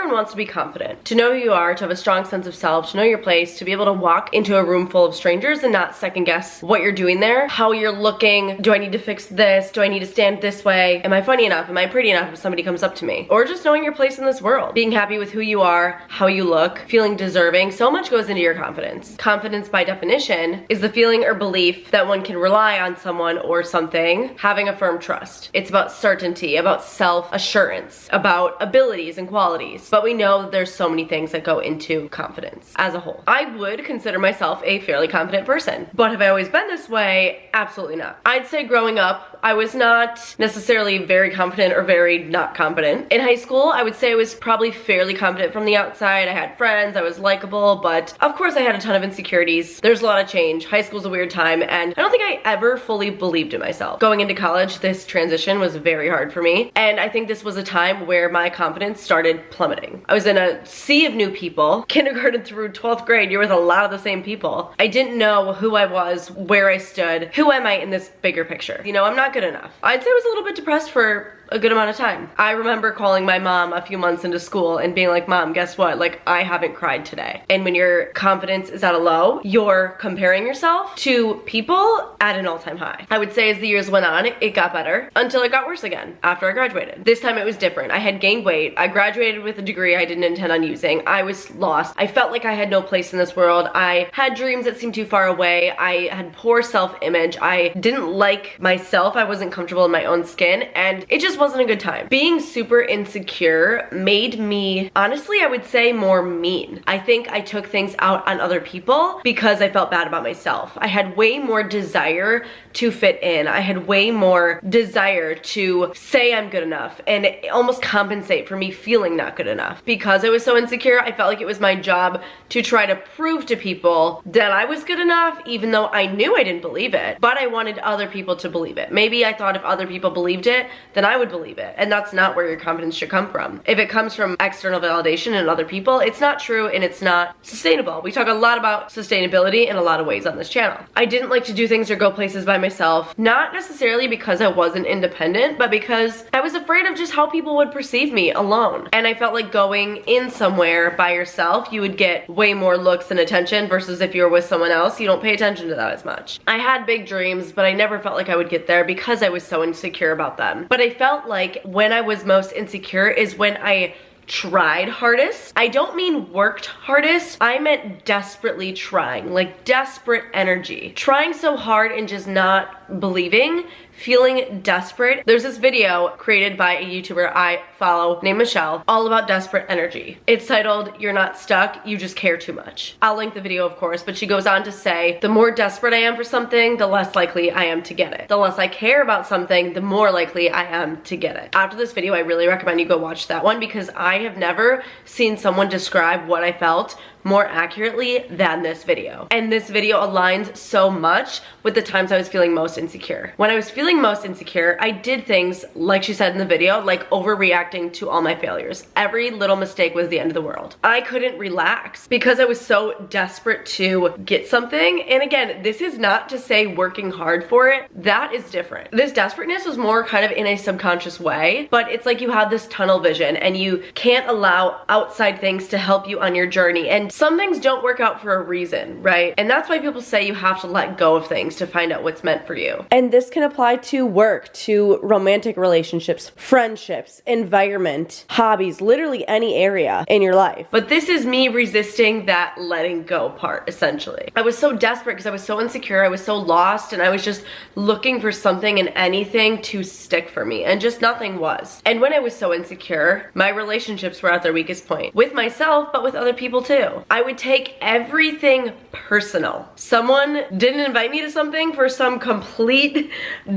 Everyone wants to be confident, to know who you are, to have a strong sense of self, to know your place, to be able to walk into a room full of strangers and not second guess what you're doing there, how you're looking, do I need to fix this, do I need to stand this way, am I funny enough, am I pretty enough if somebody comes up to me, or just knowing your place in this world, being happy with who you are, how you look, feeling deserving. So much goes into your confidence. Confidence by definition is the feeling or belief that one can rely on someone or something, having a firm trust. It's about certainty, about self-assurance, about abilities and qualities. But we know that there's so many things that go into confidence as a whole. I would consider myself a fairly confident person, but have I always been this way? Absolutely not. I'd say growing up, I was not necessarily very confident or very not confident. In high school, I would say I was probably fairly confident from the outside. I had friends, I was likable, but of course I had a ton of insecurities. There's a lot of change. High school's a weird time, and I don't think I ever fully believed in myself. Going into college, this transition was very hard for me, and I think this was a time where my confidence started plummeting. I was in a sea of new people. Kindergarten through 12th grade, you're with a lot of the same people. I didn't know who I was, where I stood, who am I in this bigger picture. You know, I'm not good enough. I'd say I was a little bit depressed for a good amount of time. I remember calling my mom a few months into school and being like, Mom, guess what? Like, I haven't cried today. And when your confidence is at a low, you're comparing yourself to people at an all-time high. I would say as the years went on, it got better until it got worse again after I graduated. This time it was different. I had gained weight. I graduated with a degree I didn't intend on using. I was lost. I felt like I had no place in this world. I had dreams that seemed too far away. I had poor self-image. I didn't like myself. I wasn't comfortable in my own skin, and it just wasn't a good time. Being super insecure made me, honestly, I would say more mean. I think I took things out on other people because I felt bad about myself. I had way more desire to fit in. I had way more desire to say I'm good enough and almost compensate for me feeling not good enough. Because I was so insecure, I felt like it was my job to try to prove to people that I was good enough, even though I knew I didn't believe it, but I wanted other people to believe it. Maybe I thought if other people believed it, then I would believe it. And that's not where your confidence should come from. If it comes from external validation and other people, it's not true and it's not sustainable. We talk a lot about sustainability in a lot of ways on this channel. I didn't like to do things or go places by myself, not necessarily because I wasn't independent, but because I was afraid of just how people would perceive me alone. And I felt like going in somewhere by yourself, you would get way more looks and attention versus if you were with someone else, you don't pay attention to that as much. I had big dreams, but I never felt like I would get there because I was so insecure about them. But I felt like when I was most insecure is when I tried hardest. I don't mean worked hardest. I meant desperately trying, like desperate energy. Trying so hard and just not believing, feeling desperate. There's this video created by a YouTuber I follow named Michelle, all about desperate energy. It's titled, "You're Not Stuck, You Just Care Too Much." I'll link the video, of course, but she goes on to say, the more desperate I am for something, the less likely I am to get it. The less I care about something, the more likely I am to get it. After this video, I really recommend you go watch that one because I have never seen someone describe what I felt more accurately than this video. And this video aligns so much with the times I was feeling most insecure. When I was feeling most insecure, I did things, like she said in the video, like overreacting to all my failures. Every little mistake was the end of the world. I couldn't relax because I was so desperate to get something. And again, this is not to say working hard for it. That is different. This desperateness was more kind of in a subconscious way, but it's like you have this tunnel vision and you can't allow outside things to help you on your journey. And some things don't work out for a reason, right? And that's why people say you have to let go of things to find out what's meant for you. And this can apply to work, to romantic relationships, friendships, environment, hobbies, literally any area in your life. But this is me resisting that letting go part, essentially. I was so desperate because I was so insecure, I was so lost, and I was just looking for something and anything to stick for me, and just nothing was. And when I was so insecure, my relationships were at their weakest point. With myself, but with other people too. I would take everything personal. Someone didn't invite me to something for some complete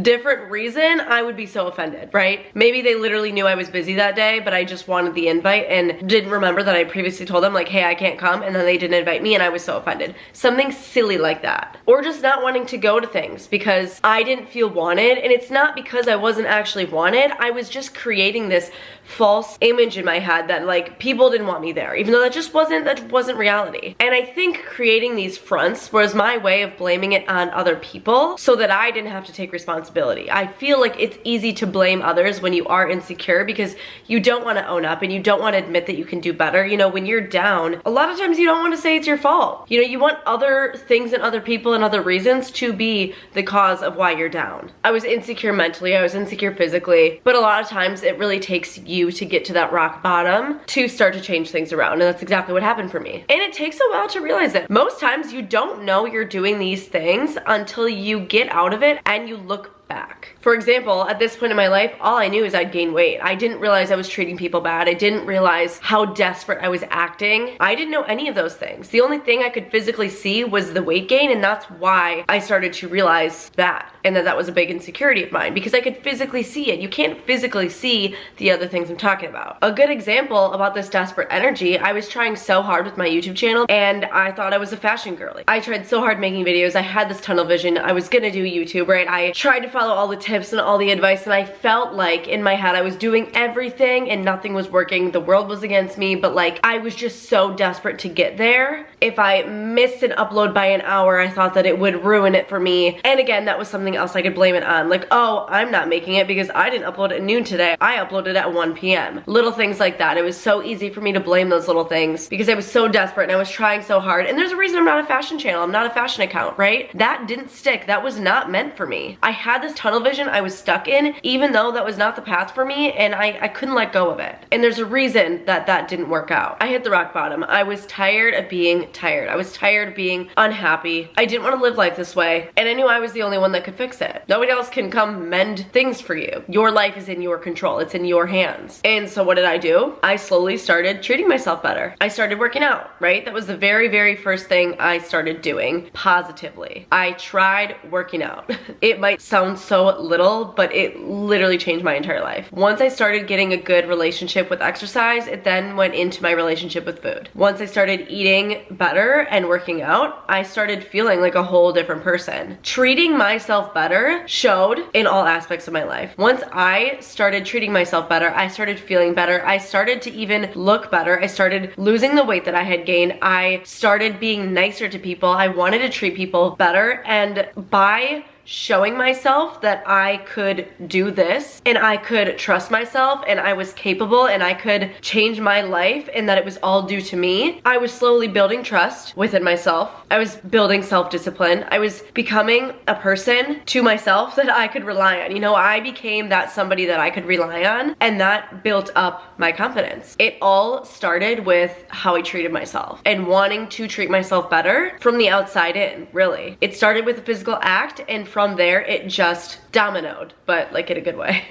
different reason, I would be so offended, right? Maybe they literally knew I was busy that day, but I just wanted the invite and didn't remember that I previously told them like, hey, I can't come, and then they didn't invite me and I was so offended. Something silly like that. Or just not wanting to go to things because I didn't feel wanted, and it's not because I wasn't actually wanted, I was just creating this false image in my head that like people didn't want me there, even though that wasn't reality. And I think creating these fronts was my way of blaming it on other people so that I didn't have to take responsibility. I feel like it's easy to blame others when you are insecure because you don't want to own up and you don't want to admit that you can do better. You know, when you're down, a lot of times you don't want to say it's your fault. You know, you want other things and other people and other reasons to be the cause of why you're down. I was insecure mentally, I was insecure physically, but a lot of times it really takes you to get to that rock bottom to start to change things around, and that's exactly what happened for me. And it takes a while to realize it. Most times you don't know you're doing these things until you get out of it and you look back. For example, at this point in my life, all I knew is I'd gained weight. I didn't realize I was treating people bad. I didn't realize how desperate I was acting. I didn't know any of those things. The only thing I could physically see was the weight gain, and that's why I started to realize that, and that was a big insecurity of mine, because I could physically see it. You can't physically see the other things I'm talking about. A good example about this desperate energy, I was trying so hard with my YouTube channel, and I thought I was a fashion girly. I tried so hard making videos. I had this tunnel vision. I was gonna do YouTube, right? I tried to follow all the tips and all the advice, and I felt like in my head I was doing everything and nothing was working. The world was against me, but like I was just so desperate to get there. If I missed an upload by an hour, I thought that it would ruin it for me. And again, that was something else I could blame it on. Like, oh, I'm not making it because I didn't upload at noon today. I uploaded at 1 p.m. Little things like that. It was so easy for me to blame those little things because I was so desperate and I was trying so hard. And there's a reason I'm not a fashion channel. I'm not a fashion account, right? That didn't stick. That was not meant for me. I had this tunnel vision I was stuck in, even though that was not the path for me, and I couldn't let go of it. And there's a reason that that didn't work out. I hit the rock bottom. I was tired of being tired. I was tired of being unhappy. I didn't want to live life this way, and I knew I was the only one that could fix it. Nobody else can come mend things for you. Your life is in your control. It's in your hands. And so what did I do? I slowly started treating myself better. I started working out, right? That was the very, very first thing I started doing positively. I tried working out. It might sound so little, but it literally changed my entire life. Once I started getting a good relationship with exercise, it then went into my relationship with food. Once I started eating better and working out, I started feeling like a whole different person. Treating myself better showed in all aspects of my life. Once I started treating myself better, I started feeling better. I started to even look better. I started losing the weight that I had gained. I started being nicer to people. I wanted to treat people better, and by showing myself that I could do this and I could trust myself and I was capable and I could change my life and that it was all due to me, I was slowly building trust within myself. I was building self-discipline. I was becoming a person to myself that I could rely on. You know, I became that somebody that I could rely on, and that built up my confidence. It all started with how I treated myself and wanting to treat myself better from the outside in, really. It started with a physical act, and from there it just dominoed, but like in a good way.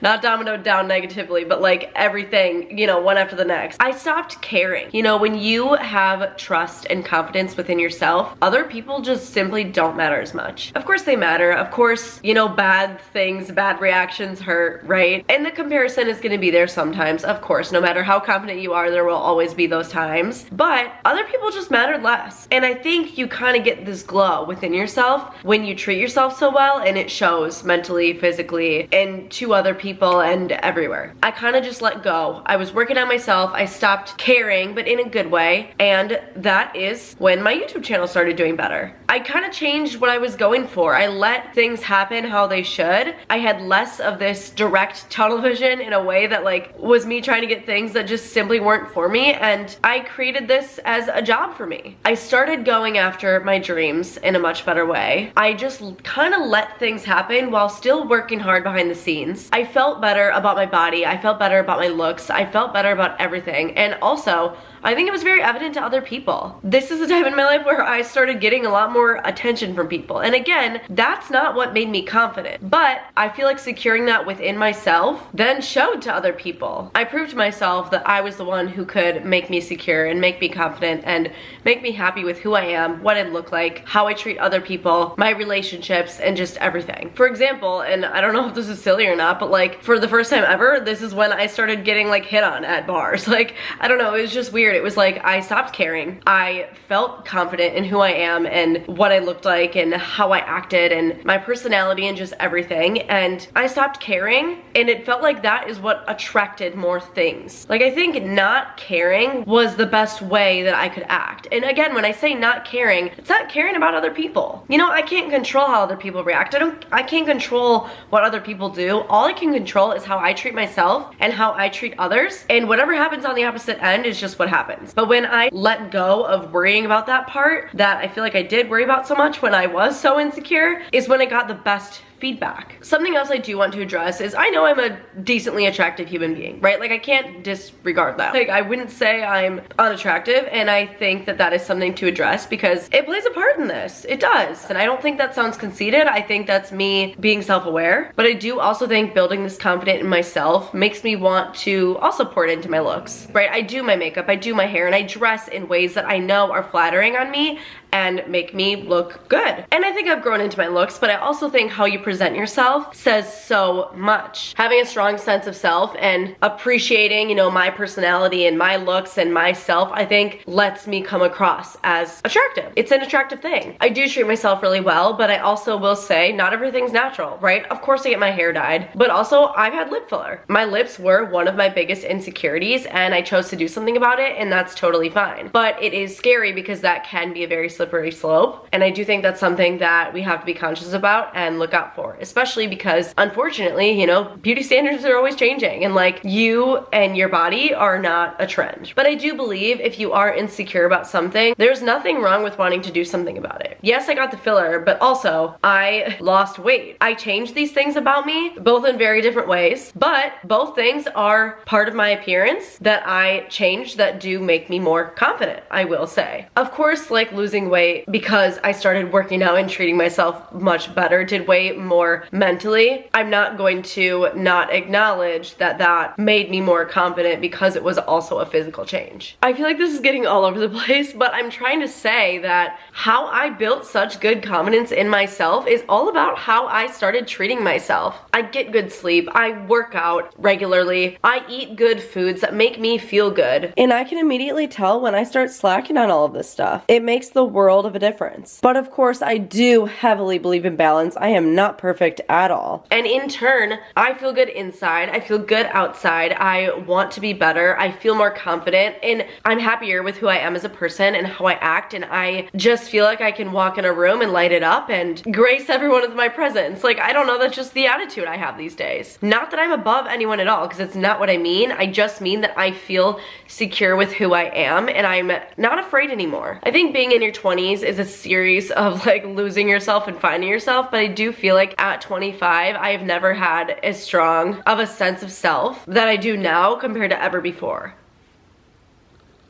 Not dominoed down negatively, but like everything, you know, one after the next. I stopped caring. You know, when you have trust and confidence within yourself, other people just simply don't matter as much. Of course they matter. Of course, you know, bad things, bad reactions hurt, right? And the comparison is gonna be there sometimes, of course. No matter how confident you are, there will always be those times. But other people just mattered less. And I think you kind of get this glow within yourself when you treat yourself so well, and it shows mentally, physically, and to other people and everywhere. I kind of just let go. I was working on myself. I stopped caring, but in a good way. And that is when my YouTube channel started doing better. I kind of changed what I was going for. I let things happen how they should. I had less of this direct tunnel vision in a way that like was me trying to get things that just simply weren't for me. And I created this as a job for me. I started going after my dreams in a much better way. I just kind of let things happen while still working hard behind the scenes. I felt better about my body. I felt better about my looks. I felt better about everything. And also, I think it was very evident to other people. This is a time in my life where I started getting a lot more attention from people. And again, that's not what made me confident. But I feel like securing that within myself then showed to other people. I proved to myself that I was the one who could make me secure and make me confident and make me happy with who I am, what I look like, how I treat other people, my relationships, and just everything. For example, and I don't know if this is silly or not, but like for the first time ever, this is when I started getting like hit on at bars. Like, I don't know, it was just weird. It was like I stopped caring. I felt confident in who I am and what I looked like and how I acted and my personality and just everything. And I stopped caring, and it felt like that is what attracted more things. Like, I think not caring was the best way that I could act. And again, when I say not caring, it's not caring about other people. You know, I can't control how other people react. I can't control what other people do. All I can control is how I treat myself and how I treat others. And whatever happens on the opposite end is just what happens. But when I let go of worrying about that part that I feel like I did worry about so much when I was so insecure, is when I got the best feedback. Something else I do want to address is I know I'm a decently attractive human being, right? Like, I can't disregard that. Like, I wouldn't say I'm unattractive, and I think that that is something to address because it plays a part in this. It does. And I don't think that sounds conceited. I think that's me being self-aware. But I do also think building this confidence in myself makes me want to also pour it into my looks, right? I do my makeup, I do my hair, and I dress in ways that I know are flattering on me and make me look good. And I think I've grown into my looks, but I also think how you present yourself says so much. Having a strong sense of self and appreciating, you know, my personality and my looks and myself, I think lets me come across as attractive. It's an attractive thing. I do treat myself really well, but I also will say not everything's natural, right? Of course I get my hair dyed, but also I've had lip filler. My lips were one of my biggest insecurities, and I chose to do something about it, and that's totally fine. But it is scary because that can be a very slippery slope, and I do think that's something that we have to be conscious about and look out for, especially because unfortunately, you know, beauty standards are always changing, and like, you and your body are not a trend. But I do believe if you are insecure about something, there's nothing wrong with wanting to do something about it. Yes, I got the filler, but also I lost weight. I changed these things about me, both in very different ways, but both things are part of my appearance that I changed that do make me more confident, I will say. Of course, like, losing weight because I started working out and treating myself much better did way more mentally. I'm not going to not acknowledge that that made me more confident because it was also a physical change. I feel like this is getting all over the place, but I'm trying to say that how I built such good confidence in myself is all about how I started treating myself. I get good sleep, I work out regularly, I eat good foods that make me feel good, and I can immediately tell when I start slacking on all of this stuff. It makes the world of a difference. But of course, I do heavily believe in balance. I am not perfect at all. And in turn, I feel good inside, I feel good outside, I want to be better, I feel more confident, and I'm happier with who I am as a person and how I act, and I just feel like I can walk in a room and light it up and grace everyone with my presence. Like, I don't know, that's just the attitude I have these days. Not that I'm above anyone at all, because it's not what I mean. I just mean that I feel secure with who I am, and I'm not afraid anymore. I think being in your 20s is a series of like losing yourself and finding yourself, but I do feel like at 25, I have never had as strong of a sense of self that I do now compared to ever before.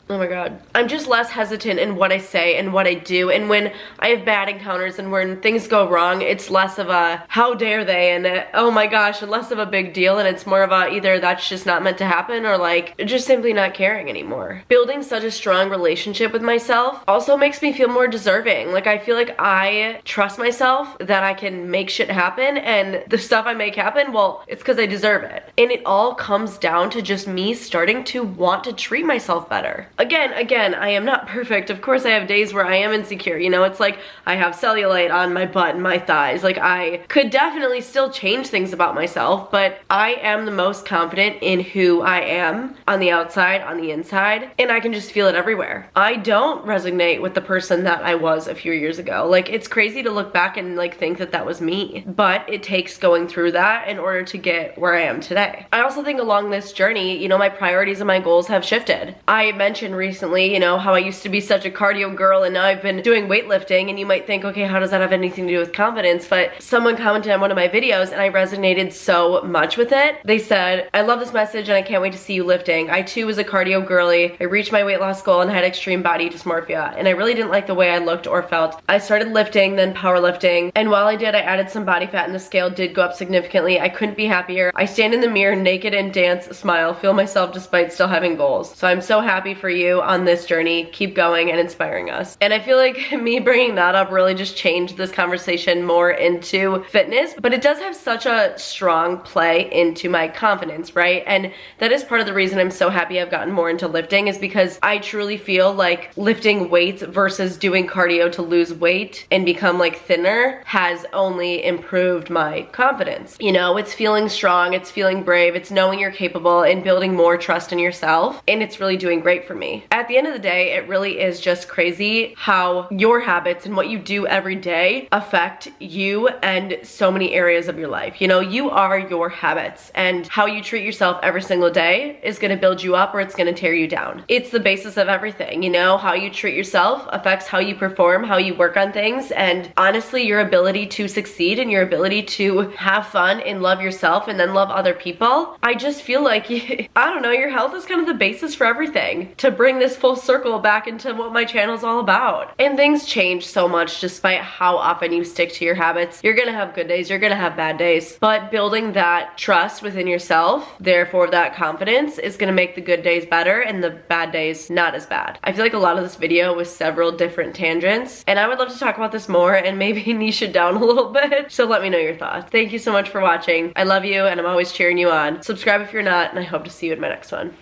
Oh my god. I'm just less hesitant in what I say and what I do, and when I have bad encounters and when things go wrong, it's less of a how dare they and oh my gosh, and less of a big deal, and it's more of a either that's just not meant to happen or like just simply not caring anymore. Building such a strong relationship with myself also makes me feel more deserving. Like, I feel like I trust myself that I can make shit happen, and the stuff I make happen, well, it's because I deserve it. And it all comes down to just me starting to want to treat myself better. Again, I am not perfect. Of course I have days where I am insecure, you know, it's like I have cellulite on my butt and my thighs. Like, I could definitely still change things about myself, but I am the most confident in who I am on the outside, on the inside, and I can just feel it everywhere. I don't resonate with the person that I was a few years ago. Like, it's crazy to look back and like think that that was me, but it takes going through that in order to get where I am today. I also think along this journey, you know, my priorities and my goals have shifted. I mentioned recently, you know, how I used to be such a cardio girl and now I've been doing weightlifting, and you might think, okay, how does that have anything to do with confidence? But someone commented on one of my videos and I resonated so much with it. They said, I love this message and I can't wait to see you lifting. I too was a cardio girly. I reached my weight loss goal and had extreme body dysmorphia, and I really didn't like the way I looked or felt. I started lifting, then powerlifting, and while I did, I added some body fat and the scale did go up significantly. I couldn't be happier. I stand in the mirror naked and dance, smile, feel myself despite still having goals. So I'm so happy for you on this journey. Keep going and inspiring us. And I feel like me bringing that up really just changed this conversation more into fitness, but it does have such a strong play into my confidence, right? And that is part of the reason I'm so happy I've gotten more into lifting, is because I truly feel like lifting weights versus doing cardio to lose weight and become like thinner has only improved my confidence. You know, it's feeling strong, it's feeling brave, it's knowing you're capable and building more trust in yourself, and it's really doing great for me. At the end of the day, it really is just crazy how your habits and what you do every day affect you and so many areas of your life. You know, you are your habits, and how you treat yourself every single day is gonna build you up or it's gonna tear you down. It's the basis of everything, you know? How you treat yourself affects how you perform, how you work on things, and honestly, your ability to succeed and your ability to have fun and love yourself and then love other people. I just feel like, I don't know, your health is kind of the basis for everything. To bring this full circle back into what my channel is all about. And things change so much despite how often you stick to your habits. You're gonna have good days, you're gonna have bad days, but building that trust within yourself, therefore that confidence, is gonna make the good days better and the bad days not as bad. I feel like a lot of this video was several different tangents, and I would love to talk about this more and maybe niche it down a little bit, so let me know your thoughts. Thank you so much for watching. I love you and I'm always cheering you on. Subscribe if you're not, and I hope to see you in my next one.